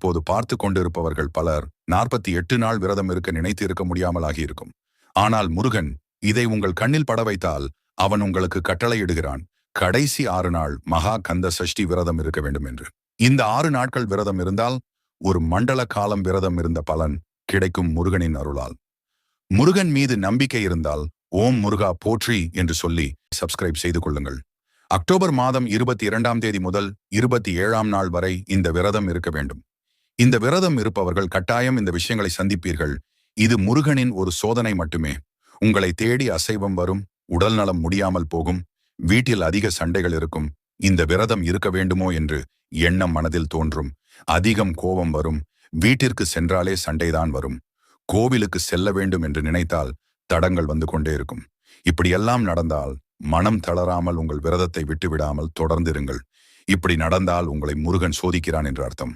இப்போது பார்த்து கொண்டிருப்பவர்கள் பலர் 48 நாள் விரதம் இருக்க நினைத்து இருக்க முடியாமல் ஆகியிருக்கும். ஆனால் முருகன் இதை உங்கள் கண்ணில் பட வைத்தால் அவன் உங்களுக்கு கட்டளையிடுகிறான், கடைசி 6 நாள் மகா கந்த சஷ்டி விரதம் இருக்க வேண்டும் என்று. இந்த 6 நாட்கள் விரதம் இருந்தால் ஒரு மண்டல காலம் விரதம் இருந்த பலன் கிடைக்கும் முருகனின் அருளால். முருகன் மீது நம்பிக்கை இருந்தால் ஓம் முருகா போற்றி என்று சொல்லி சப்ஸ்கிரைப் செய்து கொள்ளுங்கள். அக்டோபர் மாதம் 22ஆம் தேதி முதல் 27ஆம் நாள் வரை இந்த விரதம் இருக்க வேண்டும். இந்த விரதம் இருப்பவர்கள் கட்டாயம் இந்த விஷயங்களை சந்திப்பீர்கள். இது முருகனின் ஒரு சோதனை மட்டுமே. உங்களை தேடி அசைவம் வரும், உடல் நலம் முடியாமல் போகும், வீட்டில் அதிக சண்டைகள் இருக்கும். இந்த விரதம் இருக்க வேண்டுமோ என்று எண்ணம் மனதில் தோன்றும். அதிகம் கோபம் வரும். வீட்டிற்கு சென்றாலே சண்டைதான் வரும். கோவிலுக்கு செல்ல வேண்டும் என்று நினைத்தால் தடங்கள் வந்து கொண்டே இருக்கும். இப்படியெல்லாம் நடந்தால் மனம் தளராமல் உங்கள் விரதத்தை விட்டுவிடாமல் தொடர்ந்திருங்கள். இப்படி நடந்தால் உங்களை முருகன் சோதிக்கிறான் என்று அர்த்தம்.